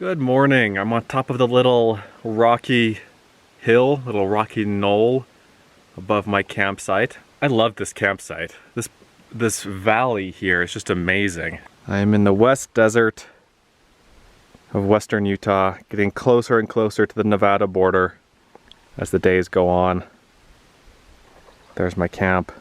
Good morning. I'm on top of the little rocky hill, little rocky knoll above my campsite. I love this campsite. This valley here is just amazing. I'm in the West Desert of western Utah, getting closer and closer to the Nevada border as the days go on. There's my camp.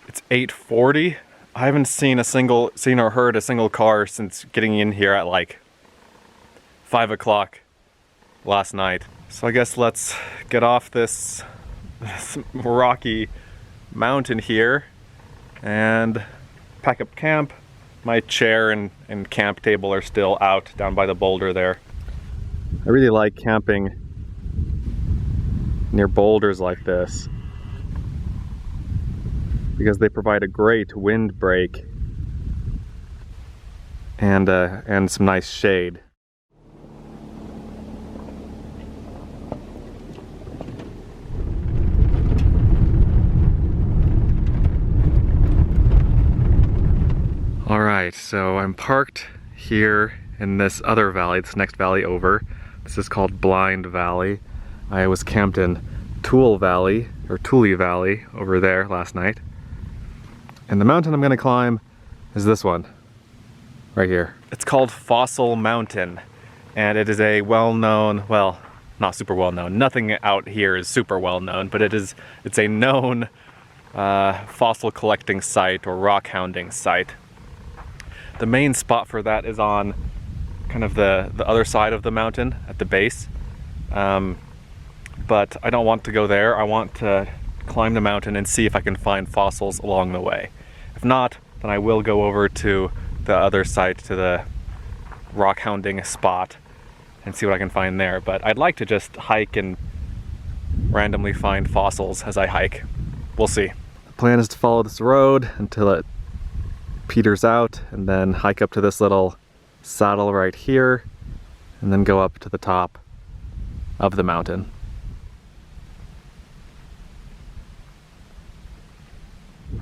It's 8:40. I haven't seen or heard a single car since getting in here at like 5 o'clock last night. So I guess let's get off this rocky mountain here and pack up camp. My chair and camp table are still out down by the boulder there. I really like camping near boulders like this because they provide a great wind break and some nice shade. Alright, so I'm parked here in this other valley, this next valley over. This is called Blind Valley. I was camped in Tule Valley over there last night. And the mountain I'm gonna climb is this one, right here. It's called Fossil Mountain, and it is a well-known, well, not super well-known. Nothing out here is super well-known, but it's a known fossil collecting site or rock hounding site. The main spot for that is on kind of the other side of the mountain at the base. But I don't want to go there. I want to climb the mountain and see if I can find fossils along the way. If not, then I will go over to the other side, to the rock hounding spot, and see what I can find there. But I'd like to just hike and randomly find fossils as I hike. We'll see. The plan is to follow this road until it peters out and then hike up to this little saddle right here and then go up to the top of the mountain.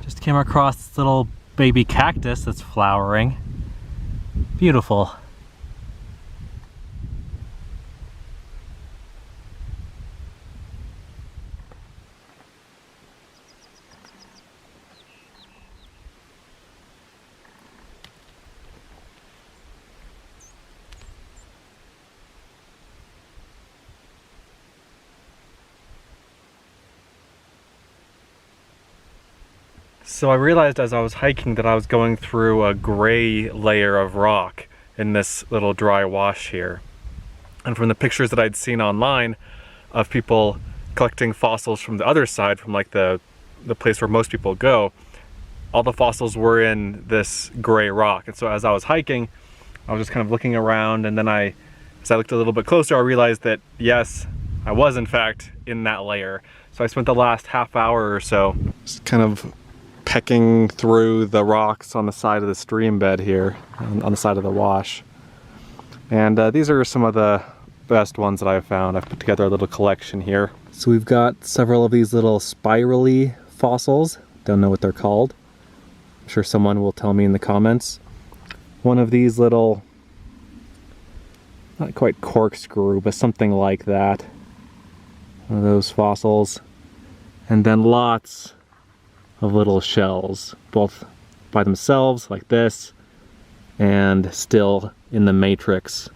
Just came across this little baby cactus that's flowering. Beautiful. So I realized as I was hiking that I was going through a gray layer of rock in this little dry wash here. And from the pictures that I'd seen online of people collecting fossils from the other side, from like the place where most people go, all the fossils were in this gray rock. And so as I was hiking, I was just kind of looking around, and then as I looked a little bit closer, I realized that yes, I was in fact in that layer. So I spent the last half hour or so just kind of pecking through the rocks on the side of the stream bed here, on the side of the wash. And these are some of the best ones that I've found. I've put together a little collection here. So we've got several of these little spirally fossils. Don't know what they're called. I'm sure someone will tell me in the comments. One of these little, not quite corkscrew, but something like that. One of those fossils. And then lots of little shells, both by themselves like this and still in the matrix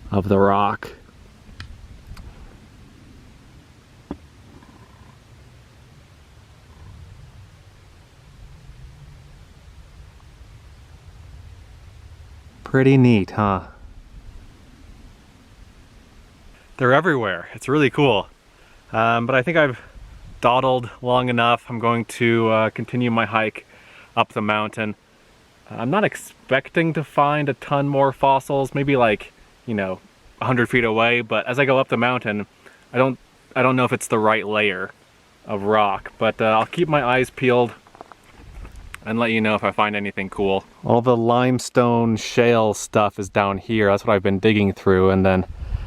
of the rock. Pretty neat, huh? They're everywhere. It's really cool. But I think I've dawdled long enough. I'm going to continue my hike up the mountain. I'm not expecting to find a ton more fossils, maybe like, 100 feet away, but as I go up the mountain, I don't know if it's the right layer of rock, but I'll keep my eyes peeled and let you know if I find anything cool. All the limestone shale stuff is down here. That's what I've been digging through, and then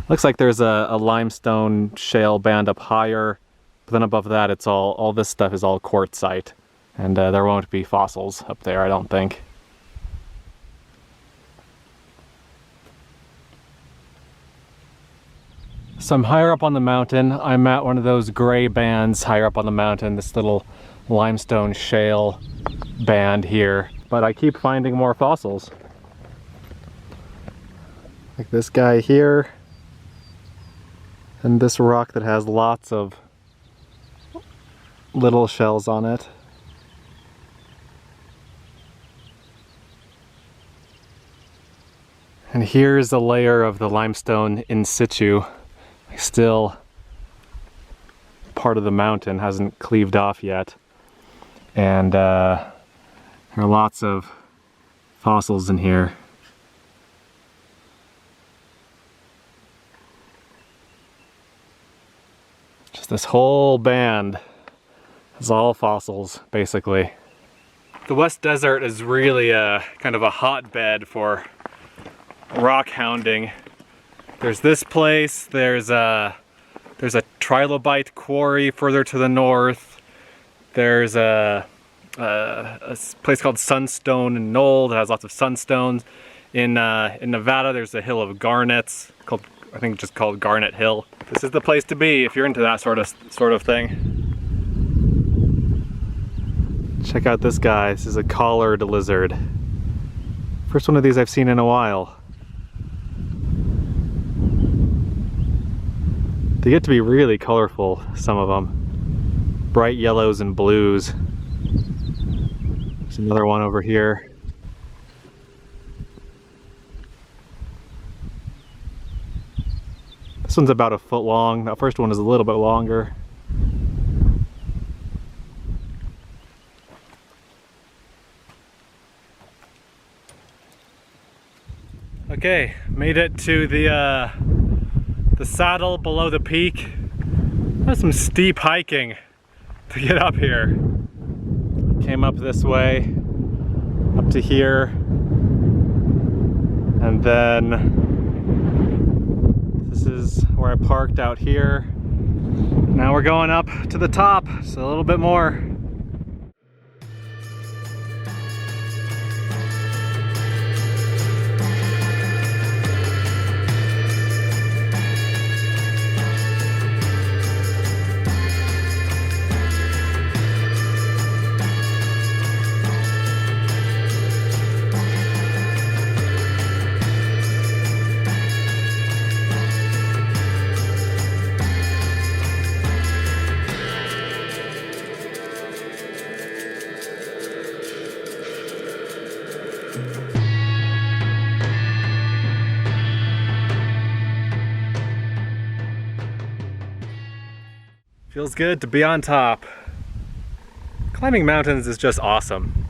looks like there's a limestone shale band up higher. But then above that, it's all this stuff is all quartzite, and there won't be fossils up there, I don't think. So I'm higher up on the mountain. I'm at one of those gray bands higher up on the mountain, this little limestone shale band here. But I keep finding more fossils. Like this guy here. And this rock that has lots of little shells on it. And here's a layer of the limestone in situ. Still part of the mountain, hasn't cleaved off yet. And there are lots of fossils in here. Just this whole band is all fossils, basically. The West Desert is really a kind of a hotbed for rock hounding. There's this place, there's a trilobite quarry further to the north. There's a place called Sunstone Knoll that has lots of sunstones. In Nevada, there's a hill of garnets called, I think, just called Garnet Hill. This is the place to be if you're into that sort of thing. Check out this guy. This is a collared lizard. First one of these I've seen in a while. They get to be really colorful, some of them. Bright yellows and blues. There's another one over here. This one's about a foot long. That first one is a little bit longer. Okay, made it to the saddle below the peak. That's some steep hiking to get up here. Came up this way, up to here, and then this is where I parked out here. Now we're going up to the top, so a little bit more. Feels good to be on top. Climbing mountains is just awesome.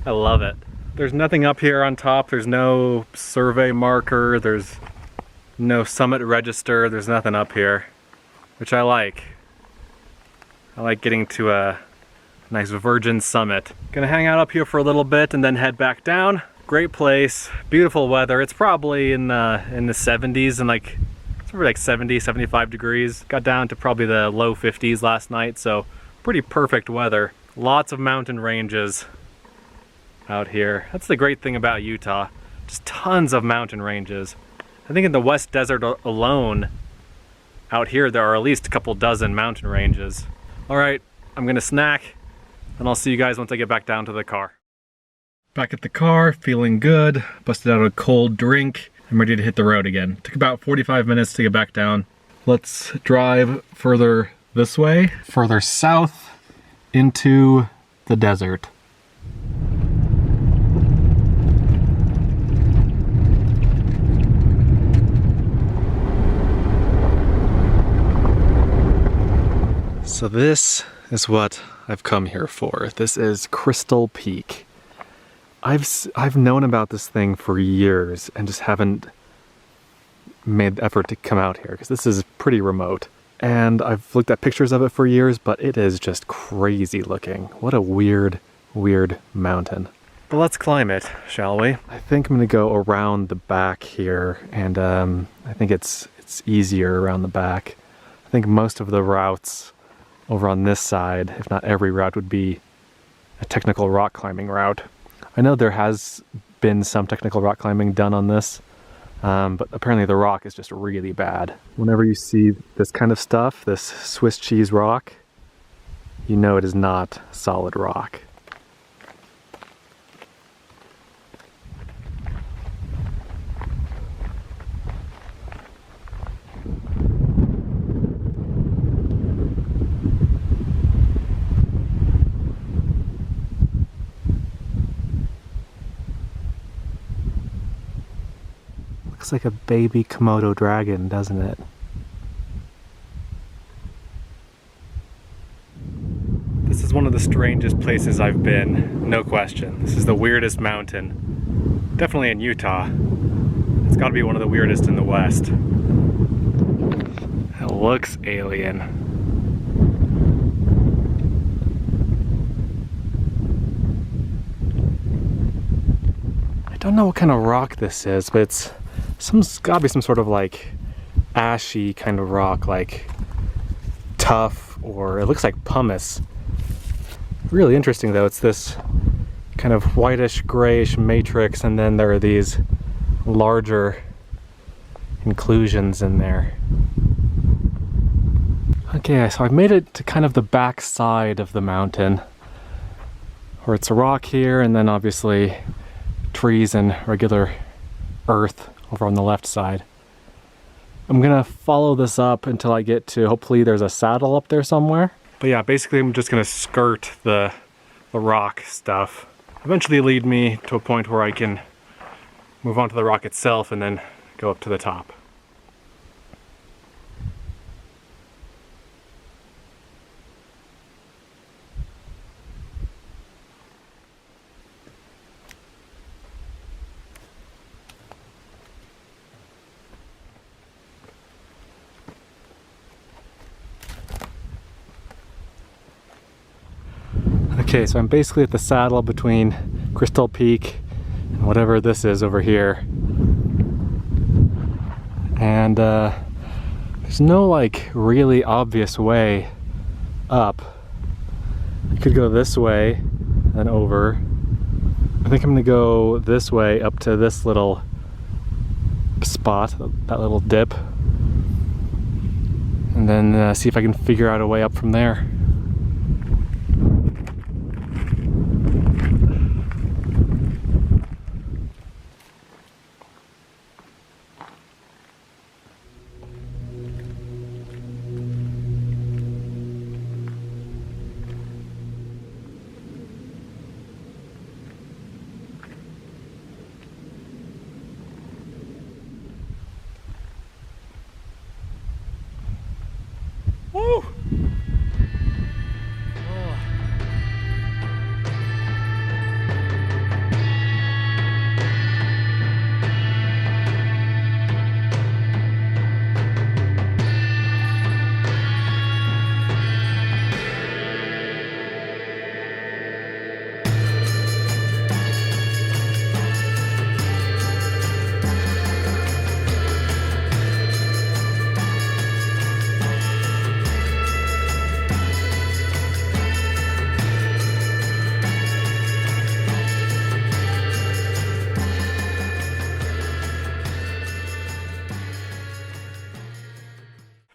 I love it. There's nothing up here on top. There's no survey marker. There's no summit register. There's nothing up here, which I like. I like getting to a nice virgin summit. Gonna hang out up here for a little bit and then head back down. Great place, beautiful weather. It's probably in the 70s and like, it's probably like 70, 75 degrees. Got down to probably the low 50s last night, so pretty perfect weather. Lots of mountain ranges out here. That's the great thing about Utah. Just tons of mountain ranges. I think in the West Desert alone, out here there are at least a couple dozen mountain ranges. All right, I'm gonna snack, and I'll see you guys once I get back down to the car. Back at the car, feeling good. Busted out a cold drink. I'm ready to hit the road again. Took about 45 minutes to get back down. Let's drive further this way, further south into the desert. So this is what I've come here for. This is Crystal Peak. I've known about this thing for years and just haven't made the effort to come out here because this is pretty remote. And I've looked at pictures of it for years, but it is just crazy looking. What a weird, weird mountain. But let's climb it, shall we? I think I'm gonna go around the back here, and I think it's easier around the back. I think most of the routes over on this side, if not every route, would be a technical rock climbing route. I know there has been some technical rock climbing done on this, But apparently the rock is just really bad. Whenever you see this kind of stuff, this Swiss cheese rock, you know it is not solid rock. Looks like a baby Komodo dragon, doesn't it? This is one of the strangest places I've been, no question. This is the weirdest mountain. Definitely in Utah. It's gotta be one of the weirdest in the West. It looks alien. I don't know what kind of rock this is, but it's gotta be some sort of like ashy kind of rock, like tuff, or it looks like pumice. Really interesting though, it's this kind of whitish grayish matrix, and then there are these larger inclusions in there. Okay, so I've made it to kind of the back side of the mountain, where it's a rock here, and then obviously trees and regular earth over on the left side. I'm gonna follow this up until I get to, hopefully there's a saddle up there somewhere. But yeah, basically I'm just gonna skirt the rock stuff. Eventually lead me to a point where I can move on to the rock itself and then go up to the top. Okay, so I'm basically at the saddle between Crystal Peak and whatever this is over here. And there's no like really obvious way up. I could go this way and over. I think I'm gonna go this way up to this little spot, that little dip. And then see if I can figure out a way up from there. Woo!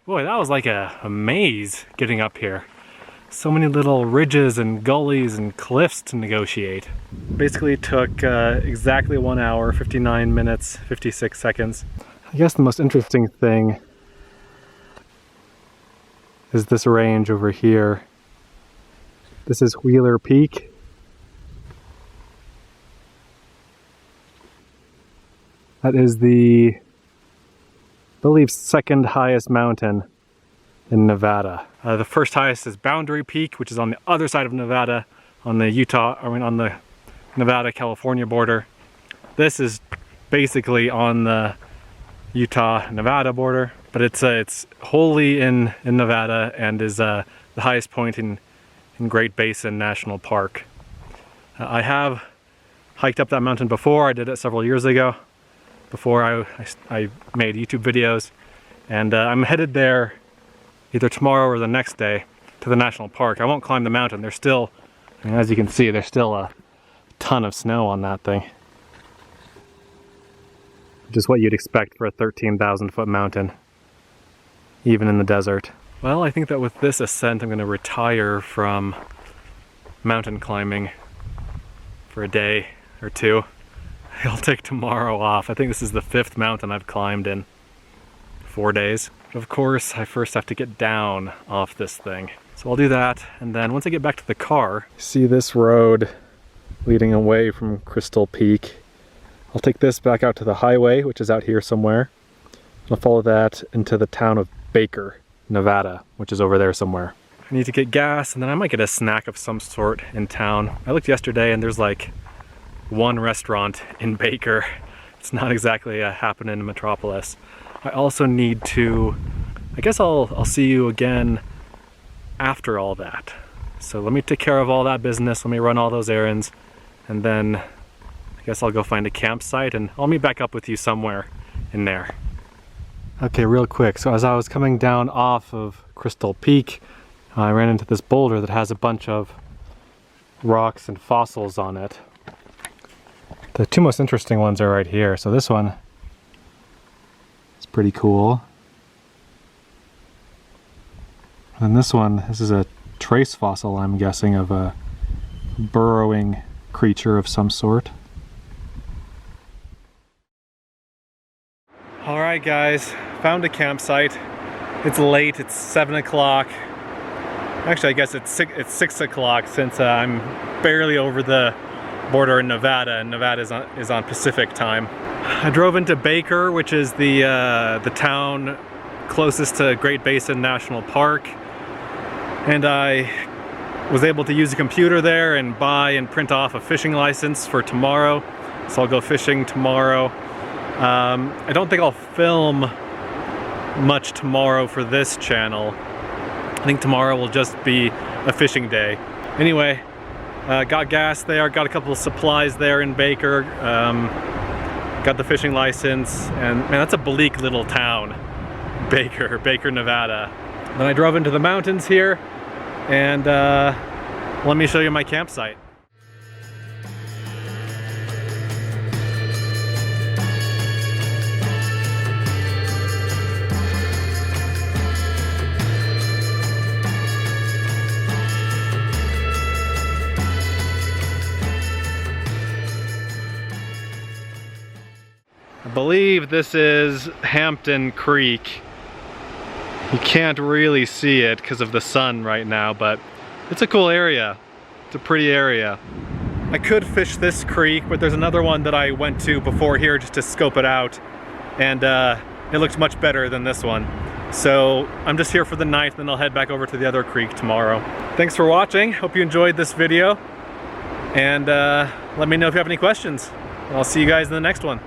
Boy, that was like a maze getting up here. So many little ridges and gullies and cliffs to negotiate. Basically took exactly 1 hour, 59 minutes, 56 seconds. I guess the most interesting thing is this range over here. This is Wheeler Peak. That is the, I believe, second highest mountain in Nevada. The first highest is Boundary Peak, which is on the other side of Nevada, on the on the Nevada-California border. This is basically on the Utah-Nevada border, but it's wholly in Nevada and is the highest point in Great Basin National Park. I have hiked up that mountain before. I did it several years ago, before I made YouTube videos, and I'm headed there either tomorrow or the next day to the national park. I won't climb the mountain. There's still, as you can see, there's still a ton of snow on that thing. which is what you'd expect for a 13,000 foot mountain, even in the desert. Well, I think that with this ascent, I'm going to retire from mountain climbing for a day or two. I'll take tomorrow off. I think this is the 5th mountain I've climbed in 4 days. Of course, I first have to get down off this thing. So I'll do that, and then once I get back to the car, see this road leading away from Crystal Peak. I'll take this back out to the highway, which is out here somewhere. I'll follow that into the town of Baker, Nevada, which is over there somewhere. I need to get gas, and then I might get a snack of some sort in town. I looked yesterday and there's like one restaurant in Baker. It's not exactly a happening metropolis. I also need to, I guess I'll see you again after all that. So let me take care of all that business, let me run all those errands, and then I guess I'll go find a campsite and I'll meet back up with you somewhere in there. Okay, real quick, so as I was coming down off of Crystal Peak, I ran into this boulder that has a bunch of rocks and fossils on it. The two most interesting ones are right here. So this one is pretty cool. And this one, this is a trace fossil, I'm guessing, of a burrowing creature of some sort. Alright guys, found a campsite. It's late, it's 7 o'clock. Actually, I guess it's 6 o'clock since I'm barely over the border in Nevada, and Nevada is on Pacific time. I drove into Baker, which is the town closest to Great Basin National Park, and I was able to use a computer there and buy and print off a fishing license for tomorrow, so I'll go fishing tomorrow. I don't think I'll film much tomorrow for this channel. I think tomorrow will just be a fishing day. Anyway, got gas there, got a couple of supplies there in Baker, got the fishing license, and man, that's a bleak little town, Baker, Nevada. Then I drove into the mountains here, and let me show you my campsite. I believe this is Hampton Creek. You can't really see it because of the sun right now, but it's a cool area. It's a pretty area. I could fish this creek, but there's another one that I went to before here just to scope it out, and it looks much better than this one. So I'm just here for the night, then I'll head back over to the other creek tomorrow. Thanks for watching. Hope you enjoyed this video, and let me know if you have any questions. I'll see you guys in the next one.